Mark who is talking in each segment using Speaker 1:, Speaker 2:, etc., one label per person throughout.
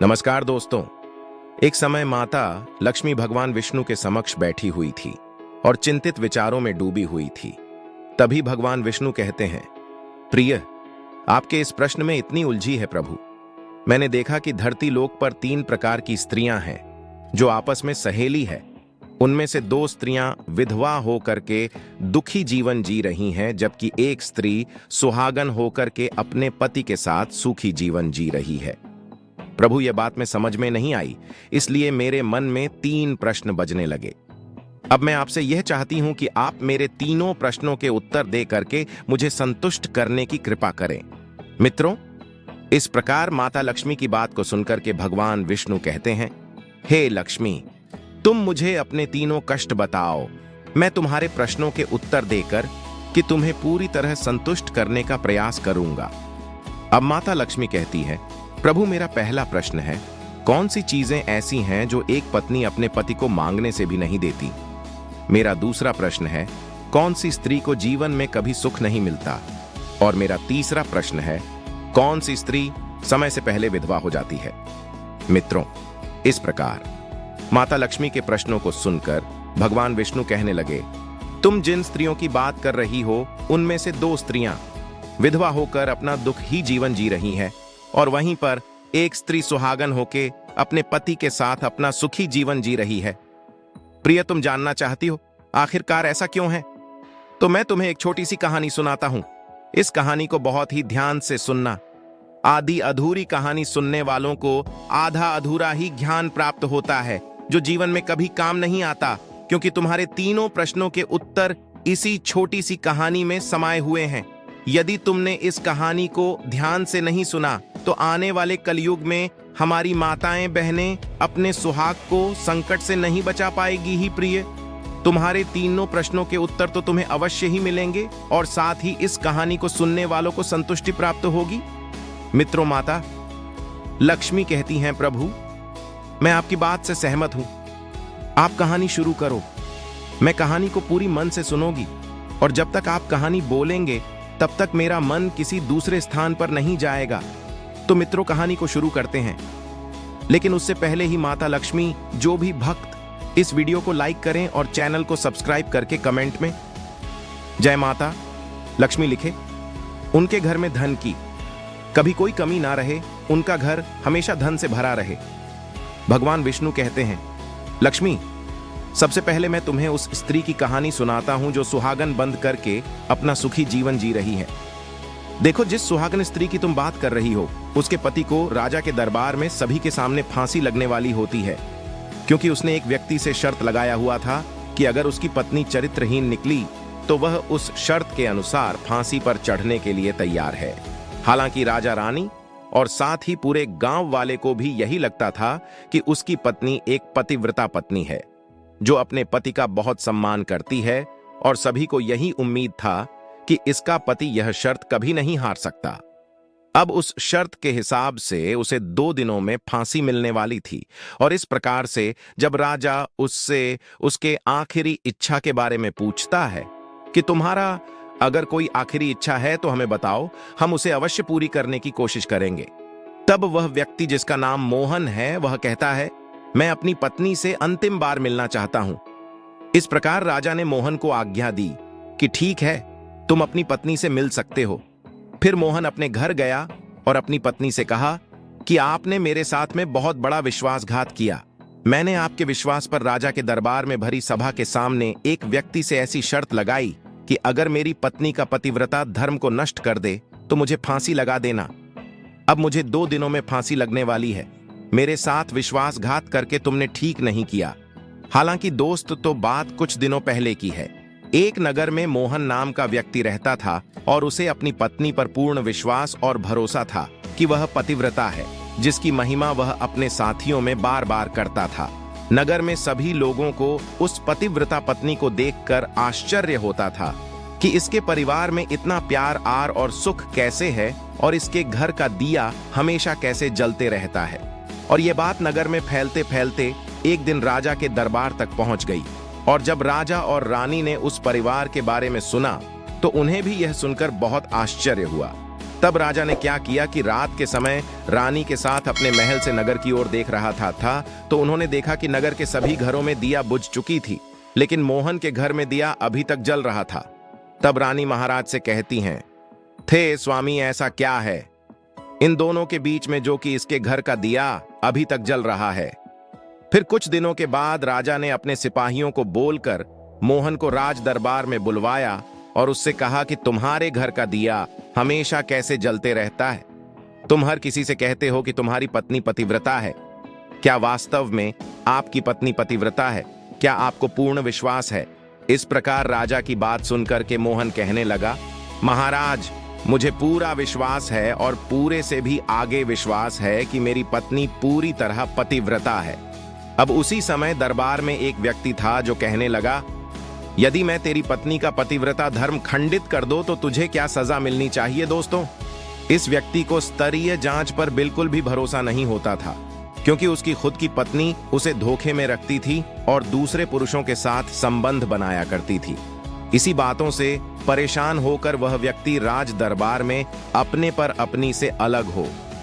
Speaker 1: नमस्कार दोस्तों। एक समय माता लक्ष्मी भगवान विष्णु के समक्ष बैठी हुई थी और चिंतित विचारों में डूबी हुई थी। तभी भगवान विष्णु कहते हैं, प्रिय, आपके इस प्रश्न में इतनी उलझी है प्रभु। मैंने देखा कि धरती लोक पर 3 प्रकार की स्त्रियां हैं जो आपस में सहेली है। उनमें से 2 स्त्रियां विधवा होकर के दुखी जीवन जी रही हैं, जबकि एक स्त्री सुहागन होकर के अपने पति के साथ सुखी जीवन जी रही है। प्रभु, यह बात में समझ में नहीं आई, इसलिए मेरे मन में 3 प्रश्न बजने लगे। अब मैं आपसे यह चाहती हूं कि आप मेरे तीनों प्रश्नों के उत्तर दे करके मुझे संतुष्ट करने की कृपा करें। मित्रों, इस प्रकार माता लक्ष्मी की बात को सुनकर के भगवान विष्णु कहते हैं, हे लक्ष्मी, तुम मुझे अपने तीनों कष्ट बताओ। मैं तुम्हारे प्रश्नों के उत्तर देकर कि तुम्हें पूरी तरह संतुष्ट करने का प्रयास करूंगा। अब माता लक्ष्मी कहती है, प्रभु, मेरा पहला प्रश्न है, कौन सी चीजें ऐसी हैं जो एक पत्नी अपने पति को मांगने से भी नहीं देती? मेरा दूसरा प्रश्न है, कौन सी स्त्री को जीवन में कभी सुख नहीं मिलता? और मेरा तीसरा प्रश्न है, कौन सी स्त्री समय से पहले विधवा हो जाती है? मित्रों, इस प्रकार माता लक्ष्मी के प्रश्नों को सुनकर भगवान विष्णु कहने लगे, तुम जिन स्त्रियों की बात कर रही हो, उनमें से 2 स्त्रियां विधवा होकर अपना दुख ही जीवन जी रही हैं, और वहीं पर एक स्त्री सुहागन होके अपने पति के साथ अपना सुखी जीवन जी रही है। प्रिय, तुम जानना चाहती हो आखिरकार ऐसा क्यों है? तो मैं तुम्हें एक छोटी सी कहानी सुनाता हूं। इस कहानी को बहुत ही ध्यान से सुनना। आधी अधूरी कहानी सुनने वालों को आधा अधूरा ही ज्ञान प्राप्त होता है, जो जीवन में कभी काम नहीं आता, क्योंकि तुम्हारे तीनों प्रश्नों के उत्तर इसी छोटी सी कहानी में समाये हुए हैं। यदि तुमने इस कहानी को ध्यान से नहीं सुना तो आने वाले कलयुग में हमारी माताएं बहनें अपने सुहाग को संकट से नहीं बचा पाएगी ही। प्रिय, तुम्हारे तीनों प्रश्नों के उत्तर तो तुम्हें अवश्य ही मिलेंगे, और साथ ही इस कहानी को सुनने वालों को संतुष्टि प्राप्त होगी। मित्रों, माता लक्ष्मी कहती हैं, प्रभु, मैं आपकी बात से सहमत हूं। आप कहानी शुरू करो। मैं कहानी को पूरी मन से सुनूंगी, और जब तक आप कहानी बोलेंगे तब तक मेरा मन किसी दूसरे स्थान पर नहीं जाएगा। तो मित्रों, कहानी को शुरू करते हैं। लेकिन उससे पहले ही माता लक्ष्मी, जो भी भक्त इस वीडियो को लाइक करें और चैनल को सब्सक्राइब करके कमेंट में जय माता लक्ष्मी लिखे। उनके घर में धन की कभी कोई कमी ना रहे, उनका घर हमेशा धन से भरा रहे। भगवान विष्णु कहते हैं, लक्ष्मी, सबसे पहले मैं तुम्हें उस स्त्री की कहानी सुनाता हूं जो सुहागन बंद करके अपना सुखी जीवन जी रही है। देखो, जिस सुहागन स्त्री की तुम बात कर रही हो, उसके पति को राजा के दरबार में सभी के सामने फांसी लगने वाली होती है, क्योंकि उसने एक व्यक्ति से शर्त लगाया हुआ था कि अगर उसकी पत्नी चरित्रहीन निकली तो वह उस शर्त के अनुसार फांसी पर चढ़ने के लिए तैयार है। हालांकि राजा रानी और साथ ही पूरे गांव वाले को भी यही लगता था कि उसकी पत्नी एक पतिव्रता पत्नी है, जो अपने पति का बहुत सम्मान करती है, और सभी को यही उम्मीद था कि इसका पति यह शर्त कभी नहीं हार सकता। अब उस शर्त के हिसाब से उसे 2 दिनों में फांसी मिलने वाली थी, और इस प्रकार से जब राजा उससे उसके आखिरी इच्छा के बारे में पूछता है कि तुम्हारा अगर कोई आखिरी इच्छा है तो हमें बताओ, हम उसे अवश्य पूरी करने की कोशिश करेंगे, तब वह व्यक्ति, जिसका नाम मोहन है, वह कहता है, मैं अपनी पत्नी से अंतिम बार मिलना चाहता हूं। इस प्रकार राजा ने मोहन को आज्ञा दी कि ठीक है, तुम अपनी पत्नी से मिल सकते हो। फिर मोहन अपने घर गया और अपनी पत्नी से कहा कि आपने मेरे साथ में बहुत बड़ा विश्वासघात किया। मैंने आपके विश्वास पर राजा के दरबार में भरी सभा के सामने एक व्यक्ति से ऐसी शर्त लगाई कि अगर मेरी पत्नी का पतिव्रता धर्म को नष्ट कर दे तो मुझे फांसी लगा देना। अब मुझे 2 दिनों में फांसी लगने वाली है। मेरे साथ विश्वासघात करके तुमने ठीक नहीं किया। हालांकि दोस्त, तो बात कुछ दिनों पहले की है। एक नगर में मोहन नाम का व्यक्ति रहता था, और उसे अपनी पत्नी पर पूर्ण विश्वास और भरोसा था कि वह पतिव्रता है, जिसकी महिमा वह अपने साथियों में बार बार करता था। नगर में सभी लोगों को उस पतिव्रता पत्नी को देखकर आश्चर्य होता था कि इसके परिवार में इतना प्यार, आर और सुख कैसे है, और इसके घर का दिया हमेशा कैसे जलते रहता है। और ये बात नगर में फैलते फैलते एक दिन राजा के दरबार तक पहुंच गई, और जब राजा और रानी ने उस परिवार के बारे में सुना तो उन्हें भी यह सुनकर बहुत आश्चर्य हुआ। तब राजा ने क्या किया कि रात के समय रानी के साथ अपने महल से नगर की ओर देख रहा था तो उन्होंने देखा कि नगर के सभी घरों में दिया बुझ चुकी थी, लेकिन मोहन के घर में दिया अभी तक जल रहा था। तब रानी महाराज से कहती हैं, थे स्वामी, ऐसा क्या है इन दोनों के बीच में जो कि इसके घर का दिया अभी तक जल रहा है। फिर कुछ दिनों के बाद राजा ने अपने सिपाहियों को बोलकर मोहन को राज दरबार में बुलवाया और उससे कहा कि तुम्हारे घर का दिया हमेशा कैसे जलते रहता है? तुम हर किसी से कहते हो कि तुम्हारी पत्नी पतिव्रता है। क्या वास्तव में आपकी पत्नी पतिव्रता है? क्या आपको पूर्ण विश्वास है? इस प्रकार राजा की बात सुनकर के मोहन कहने लगा, महाराज, मुझे पूरा विश्वास है और पूरे से भी आगे विश्वास है कि मेरी पत्नी पूरी तरह पतिव्रता है। अब उसी समय दरबार में एक व्यक्ति था जो कहने लगा, यदि मैं तेरी पत्नी का पतिव्रता धर्म खंडित कर दो तो तुझे क्या सजा मिलनी चाहिए? दोस्तों, इस व्यक्ति को स्तरीय जांच पर बिल्कुल भी भरोसा नहीं होता था, क्योंकि उसकी खुद की पत्नी उसे धोखे में रखती थी और दूसरे पुरुषों के साथ संबंध बनाया करती थी। इसी बातों से परेशान होकर वह व्यक्ति राज दरबार में अपने पर अपनी से अलग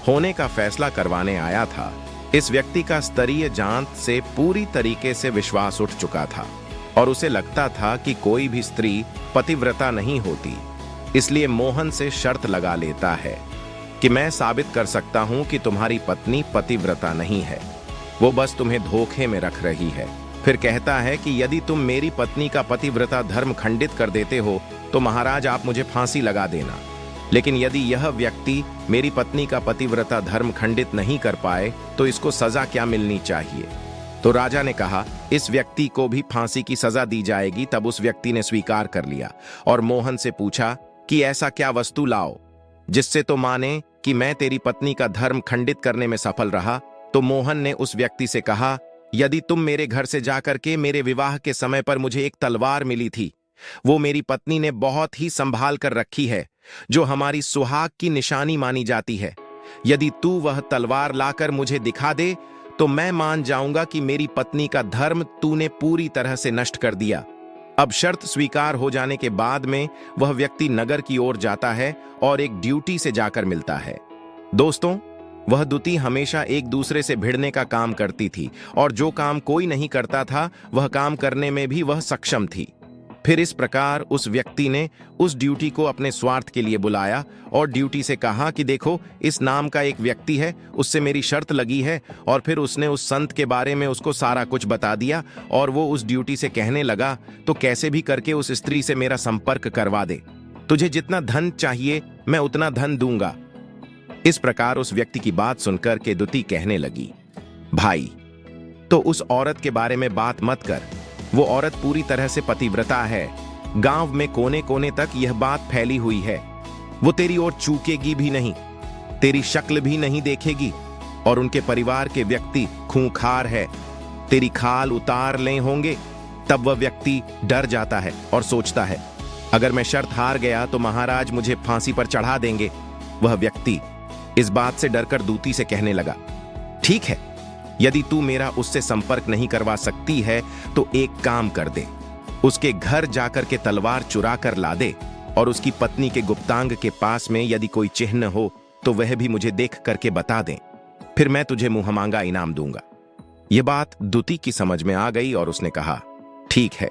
Speaker 1: होने का फैसला करवाने आया था। इस व्यक्ति का स्तरीय जांच से पूरी तरीके से विश्वास उठ चुका था और उसे लगता था कि कोई भी स्त्री पतिव्रता नहीं होती। इसलिए मोहन से शर्त लगा लेता है कि मैं साबित कर सकता हूं कि तुम्हारी पत्नी पतिव्रता नहीं है, वो बस तुम्हें धोखे में रख रही है। फिर कहता है कि यदि तुम मेरी पत्नी का पतिव्रता धर्म खंडित कर देते हो तो महाराज आप मुझे फांसी लगा देना, लेकिन यदि यह व्यक्ति मेरी पत्नी का पतिव्रता धर्म खंडित नहीं कर पाए तो इसको सजा क्या मिलनी चाहिए? तो राजा ने कहा, इस व्यक्ति को भी फांसी की सजा दी जाएगी। तब उस व्यक्ति ने स्वीकार कर लिया और मोहन से पूछा कि ऐसा क्या वस्तु लाओ जिससे तो माने कि मैं तेरी पत्नी का धर्म खंडित करने में सफल रहा। तो मोहन ने उस व्यक्ति से कहा, यदि तुम मेरे घर से जाकर के मेरे विवाह के समय पर मुझे एक तलवार मिली थी, वो मेरी पत्नी ने बहुत ही संभाल कर रखी है, जो हमारी सुहाग की निशानी मानी जाती है। यदि तू वह तलवार लाकर मुझे दिखा दे तो मैं मान जाऊंगा कि मेरी पत्नी का धर्म तूने पूरी तरह से नष्ट कर दिया। अब शर्त स्वीकार हो जाने के बाद में वह व्यक्ति नगर की ओर जाता है और एक ड्यूटी से जाकर मिलता है। दोस्तों, वह दुती हमेशा एक दूसरे से भिड़ने का काम करती थी और जो काम कोई नहीं करता था वह काम करने में भी वह सक्षम थी। फिर इस प्रकार उस व्यक्ति ने उस ड्यूटी को अपने स्वार्थ के लिए बुलाया और ड्यूटी से कहा कि देखो, इस नाम का एक व्यक्ति है, उससे मेरी शर्त लगी है। और फिर उसने उस संत के बारे में उसको सारा कुछ बता दिया और वो उस ड्यूटी से कहने लगा, तो कैसे भी करके उस स्त्री से मेरा संपर्क करवा दे, तुझे जितना धन चाहिए मैं उतना धन दूंगा। इस प्रकार उस व्यक्ति की बात सुनकर के दुती कहने लगी, भाई, तो उस औरत के बारे में बात मत कर, वो औरत पूरी तरह से पतिव्रता है। गांव में कोने कोने तक यह बात फैली हुई है। वो तेरी ओर चूकेगी भी नहीं, तेरी शक्ल भी नहीं देखेगी और उनके परिवार के व्यक्ति खूंखार है, तेरी खाल उतार ले होंगे। तब वह व्यक्ति डर जाता है और सोचता है, अगर मैं शर्त हार गया तो महाराज मुझे फांसी पर चढ़ा देंगे। वह व्यक्ति इस बात से डरकर दूती से कहने लगा, ठीक है, यदि तू मेरा उससे संपर्क नहीं करवा सकती है तो एक काम कर दे, उसके घर जाकर के तलवार चुरा कर ला दे और उसकी पत्नी के गुप्तांग के पास में यदि कोई चिन्ह हो तो वह भी मुझे देख करके बता दे, फिर मैं तुझे मुंहमांगा इनाम दूंगा। यह बात दूती की समझ में आ गई और उसने कहा, ठीक है,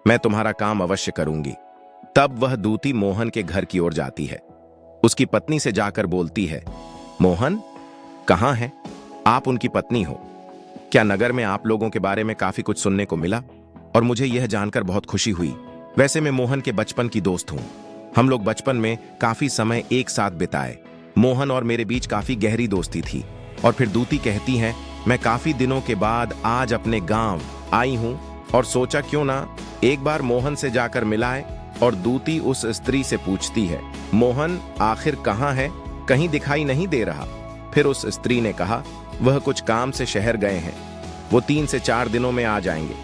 Speaker 1: मैं तुम्हारा काम अवश्य करूंगी। तब वह दूती मोहन के घर की ओर जाती है। उसकी पत्नी से जाकर बोलती है, मोहन कहाँ है? आप उनकी पत्नी हो। क्या नगर में आप लोगों के बारे में काफी कुछ सुनने को मिला और मुझे यह जानकर बहुत खुशी हुई। वैसे मैं मोहन के बचपन की दोस्त हूं। हम लोग बचपन में काफी समय एक साथ बिताए। मोहन और मेरे बीच काफी गहरी दोस्ती थी। और फिर दूती कहती हैं, मैं काफी दिनों के बाद आज अपने गांव आई हूं और सोचा क्यों ना एक बार मोहन से जाकर मिलाए। और दूती उस स्त्री से पूछती है, मोहन आखिर कहाँ है? कहीं दिखाई नहीं दे रहा। फिर उस स्त्री ने कहा, वह कुछ काम से शहर गए हैं, वो 3 से 4 दिनों में आ जाएंगे।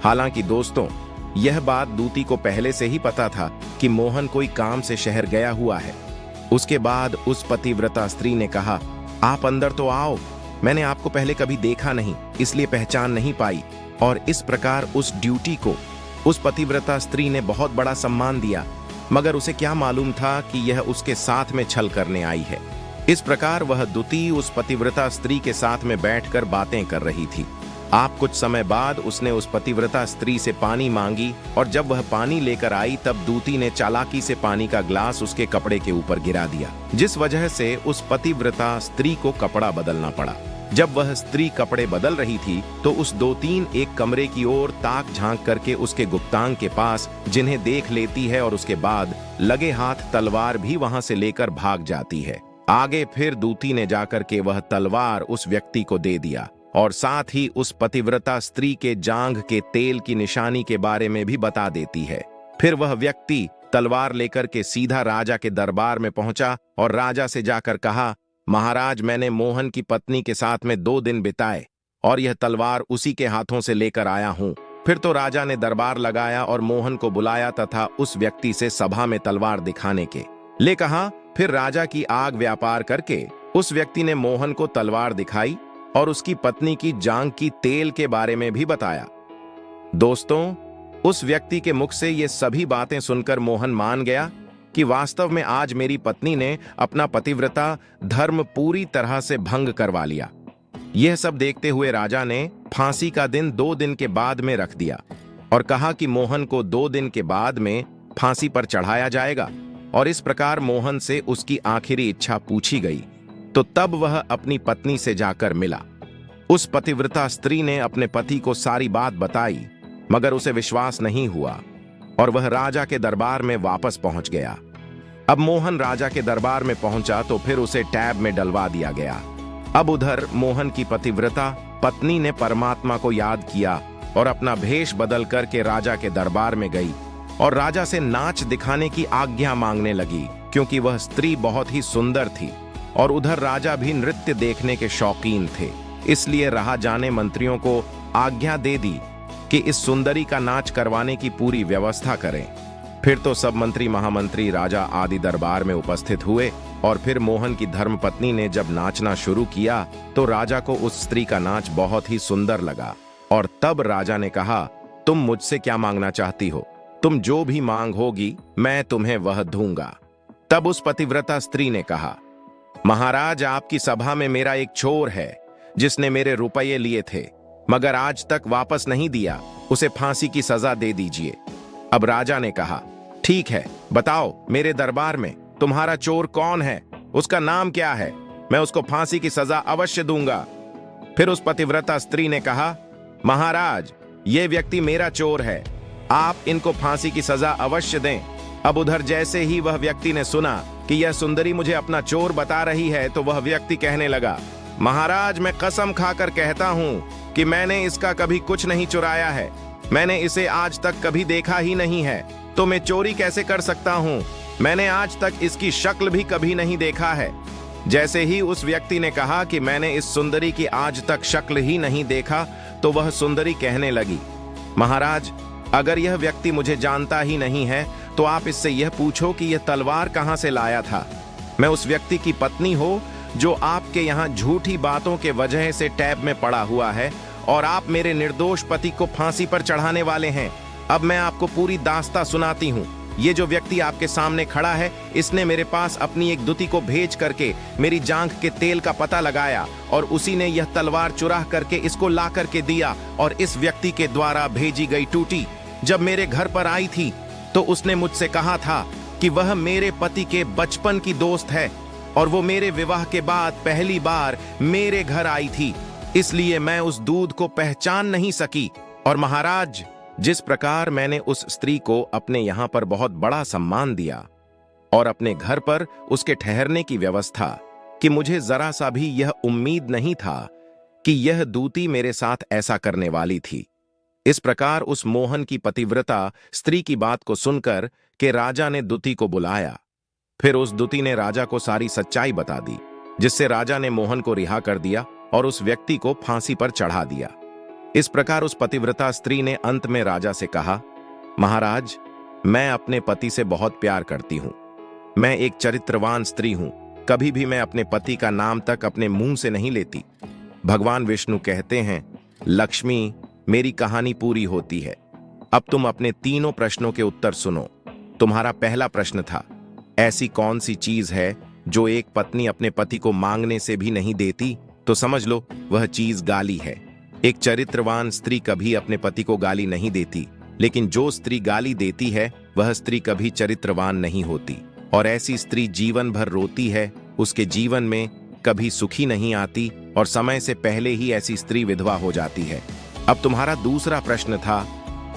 Speaker 1: हालांकि दोस्तों, यह बात दूती को पहले से ही पता था कि मोहन कोई काम से शहर गया हुआ है। उसके बाद उस पतिव्रता स्त्री ने कहा, आप अंदर तो आओ, मैंने आपको पहले कभी देखा नहीं, इसलिए पहचान नहीं पाई। और इस प्रकार उस ड्यूटी को उस पतिव्रता स्त्री ने बहुत बड़ा सम्मान दिया मगर उसे क्या मालूम था कि यह उसके साथ में छल करने आई है। इस प्रकार वह दूती उस पतिव्रता स्त्री के साथ में बैठकर बातें कर रही थी। आप कुछ समय बाद उसने उस पतिव्रता स्त्री से पानी मांगी, और जब वह पानी लेकर आई तब दूती ने चालाकी से पानी का ग्लास उसके कपड़े के ऊपर गिरा दिया, जिस वजह से उस पतिव्रता स्त्री को कपड़ा बदलना पड़ा। जब वह स्त्री कपड़े बदल रही थी तो उस दूतीन एक कमरे की ओर ताक झांक करके उसके गुप्तांग के पास जिन्हें देख लेती है, और उसके बाद लगे हाथ तलवार भी वहां से लेकर भाग जाती है। आगे फिर दूती ने जाकर के वह तलवार उस व्यक्ति को दे दिया, और साथ ही उस पतिव्रता स्त्री के जांघ के तेल की निशानी के बारे में भी बता देती है। फिर वह व्यक्ति तलवार लेकर के सीधा राजा के दरबार में पहुंचा और राजा से जाकर कहा, महाराज, मैंने मोहन की पत्नी के साथ में 2 दिन बिताए और यह तलवार उसी के हाथों से लेकर आया हूं। फिर तो राजा ने दरबार लगाया और मोहन को बुलाया तथा उस व्यक्ति से सभा में तलवार दिखाने के ले कहा। फिर राजा की आग व्यापार करके उस व्यक्ति ने मोहन को तलवार दिखाई और उसकी पत्नी की जांघ की तेल के बारे में भी बताया। दोस्तों, उस व्यक्ति के मुख से ये सभी बातें सुनकर मोहन मान गया कि वास्तव में आज मेरी पत्नी ने अपना पतिव्रता धर्म पूरी तरह से भंग करवा लिया। यह सब देखते हुए राजा ने फांसी का दिन 2 दिन के बाद में रख दिया और कहा कि मोहन को 2 दिन के बाद में फांसी पर चढ़ाया जाएगा। और इस प्रकार मोहन से उसकी आखिरी इच्छा पूछी गई तो तब वह अपनी पत्नी से जाकर मिला। उस पतिव्रता स्त्री ने अपने पति को सारी बात बताई, मगर उसे विश्वास नहीं हुआ और वह राजा के दरबार में वापस पहुंच गया। अब मोहन राजा के दरबार में पहुंचा तो फिर उसे टैब में डलवा दिया गया। अब उधर मोहन की पतिव्रता पत्नी ने परमात्मा को याद किया और अपना भेष बदल करके राजा के दरबार में गई और राजा से नाच दिखाने की आज्ञा मांगने लगी, क्योंकि वह स्त्री बहुत ही सुंदर थी और उधर राजा भी नृत्य देखने के शौकीन थे। इसलिए रहा जाने मंत्रियों को आज्ञा दे दी कि इस सुंदरी का नाच करवाने की पूरी व्यवस्था करें। फिर तो सब मंत्री महामंत्री राजा आदि दरबार में उपस्थित हुए और फिर मोहन की धर्मपत्नी ने जब नाचना शुरू किया तो राजा को उस स्त्री का नाच बहुत ही सुंदर लगा। और तब राजा ने कहा, तुम मुझसे क्या मांगना चाहती हो? तुम जो भी मांग होगी मैं तुम्हें वह दूंगा। तब उस पतिव्रता स्त्री ने कहा, महाराज, आपकी सभा में मेरा एक चोर है जिसने मेरे रुपये लिए थे मगर आज तक वापस नहीं दिया। उसे फांसी की सजा दे दीजिए। अब राजा ने कहा, ठीक है, बताओ मेरे दरबार में तुम्हारा चोर कौन है? उसका नाम क्या है? मैं उसको फांसी की सजा अवश्य दूंगा। फिर उस पतिव्रता स्त्री ने कहा, महाराज, ये व्यक्ति मेरा चोर है, आप इनको फांसी की सजा अवश्य दें। अब उधर जैसे ही वह व्यक्ति ने सुना कि यह सुंदरी मुझे अपना चोर बता रही है तो वह व्यक्ति कहने लगा, महाराज, मैं कसम खाकर कहता हूं कि मैंने इसका कभी कुछ नहीं चुराया है। मैंने इसे आज तक कभी देखा ही नहीं है, तो मैं चोरी कैसे कर सकता हूं? मैंने आज तक इसकी शक्ल भी कभी नहीं देखा है। जैसे ही उस व्यक्ति ने कहा कि मैंने इस सुंदरी की आज तक शक्ल ही नहीं देखा तो वह सुंदरी कहने लगी, महाराज, अगर यह व्यक्ति मुझे जानता ही नहीं है तो आप इससे यह पूछो कि यह तलवार कहां से लाया था। मैं उस व्यक्ति की पत्नी हो जो आपके यहाँ झूठी बातों के वजह से टैब में पड़ा हुआ है और आप मेरे निर्दोष पति को फांसी पर चढ़ाने वाले हैं। अब मैं आपको पूरी दास्तां सुनाती हूँ। ये जो व्यक्ति आपके सामने खड़ा है, इसने मेरे पास अपनी एक दूती को भेज करके मेरी जांघ के तेल का पता लगाया और उसी ने यह तलवार चुरा करके इसको ला करके दिया। और इस व्यक्ति के द्वारा भेजी गई टूटी जब मेरे घर पर आई थी तो उसने मुझसे कहा था कि वह मेरे पति के बचपन की दोस्त है और वो मेरे विवाह के बाद पहली बार मेरे घर आई थी, इसलिए मैं उस दूध को पहचान नहीं सकी। और महाराज, जिस प्रकार मैंने उस स्त्री को अपने यहाँ पर बहुत बड़ा सम्मान दिया और अपने घर पर उसके ठहरने की व्यवस्था कि मुझे जरा सा भी यह उम्मीद नहीं था कि यह दूती मेरे साथ ऐसा करने वाली थी। इस प्रकार उस मोहन की पतिव्रता स्त्री की बात को सुनकर के राजा ने दूती को बुलाया। फिर उस दूती ने राजा को सारी सच्चाई बता दी, जिससे राजा ने मोहन को रिहा कर दिया और उस व्यक्ति को फांसी पर चढ़ा दिया। इस प्रकार उस पतिव्रता स्त्री ने अंत में राजा से कहा, महाराज, मैं अपने पति से बहुत प्यार करती हूं। मैं एक चरित्रवान स्त्री हूं। कभी भी मैं अपने पति का नाम तक अपने मुंह से नहीं लेती। भगवान विष्णु कहते हैं, लक्ष्मी, मेरी कहानी पूरी होती है। अब तुम अपने तीनों प्रश्नों के उत्तर सुनो। तुम्हारा पहला प्रश्न था, ऐसी कौन सी चीज है जो एक पत्नी अपने पति को मांगने से भी नहीं देती? तो समझ लो, वह चीज गाली है। एक चरित्रवान स्त्री कभी अपने पति को गाली नहीं देती, लेकिन जो स्त्री गाली देती है वह स्त्री कभी चरित्रवान नहीं होती, और ऐसी स्त्री जीवन भर रोती है, उसके जीवन में कभी सुखी नहीं आती, और समय से पहले ही ऐसी स्त्री विधवा हो जाती है। अब तुम्हारा दूसरा प्रश्न था,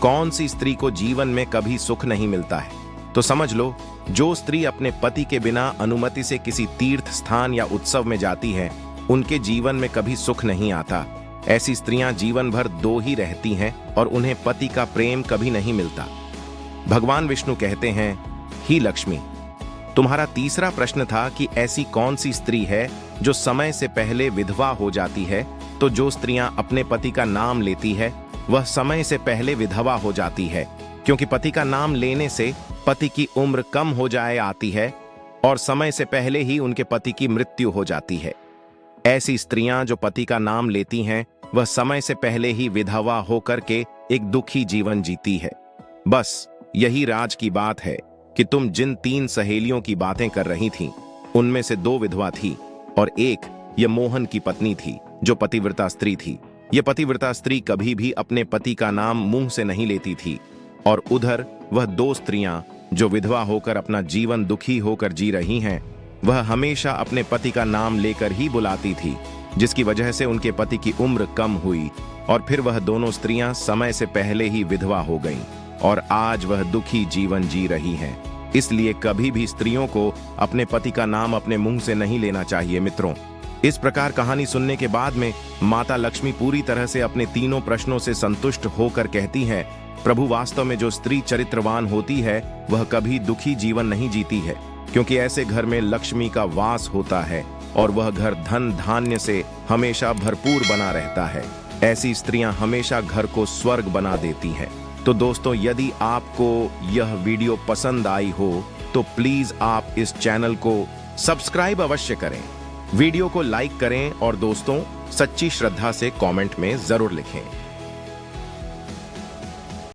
Speaker 1: कौन सी स्त्री को जीवन में कभी सुख नहीं मिलता है? तो समझ लो, जो स्त्री अपने पति के बिना अनुमति से किसी तीर्थ स्थान या उत्सव में जाती है, उनके जीवन में कभी सुख नहीं आता। ऐसी स्त्रियां जीवन भर दो ही रहती हैं और उन्हें पति का प्रेम कभी नहीं मिलता। भगवान विष्णु कहते हैं, ही लक्ष्मी। तुम्हारा तीसरा प्रश्न था कि ऐसी कौन सी स्त्री है जो समय से पहले विधवा हो जाती है? तो जो स्त्रियां अपने पति का नाम लेती है वह समय से पहले विधवा हो जाती है, क्योंकि पति का नाम लेने से पति की उम्र कम हो जाए आती है और समय से पहले ही उनके पति की मृत्यु हो जाती है। ऐसी स्त्रियां जो पति का नाम लेती हैं वह समय से पहले ही विधवा होकर के एक दुखी जीवन जीती है। बस यही राज की बात है कि तुम जिन 3 सहेलियों की बातें कर रही थीं, उनमें से 2 विधवा थी और एक ये मोहन की पत्नी थी जो पतिव्रता स्त्री थी। ये पतिव्रता स्त्री कभी भी अपने पति का नाम मुंह से नहीं लेती थी, और उधर वह 2 स्त्रियां जो विधवा होकर अपना जीवन दुखी होकर जी रही हैं, वह हमेशा अपने पति का नाम लेकर ही बुलाती थी, जिसकी वजह से उनके पति की उम्र कम हुई और फिर वह दोनों स्त्रियां समय से पहले ही विधवा हो गईं और आज वह दुखी जीवन जी रही हैं। इसलिए कभी भी स्त्रियों को अपने पति का नाम अपने मुंह से नहीं लेना चाहिए। मित्रों, इस प्रकार कहानी सुनने के बाद में माता लक्ष्मी पूरी तरह से अपने तीनों प्रश्नों से संतुष्ट होकर कहती हैं, प्रभु, वास्तव में जो स्त्री चरित्रवान होती है वह कभी दुखी जीवन नहीं जीती है, क्योंकि ऐसे घर में लक्ष्मी का वास होता है और वह घर धन धान्य से हमेशा भरपूर बना रहता है। ऐसी स्त्रियां हमेशा घर को स्वर्ग बना देती हैं। तो दोस्तों, यदि आपको यह वीडियो पसंद आई हो तो प्लीज आप इस चैनल को सब्सक्राइब अवश्य करें, वीडियो को लाइक करें और दोस्तों सच्ची श्रद्धा से कमेंट में जरूर लिखें।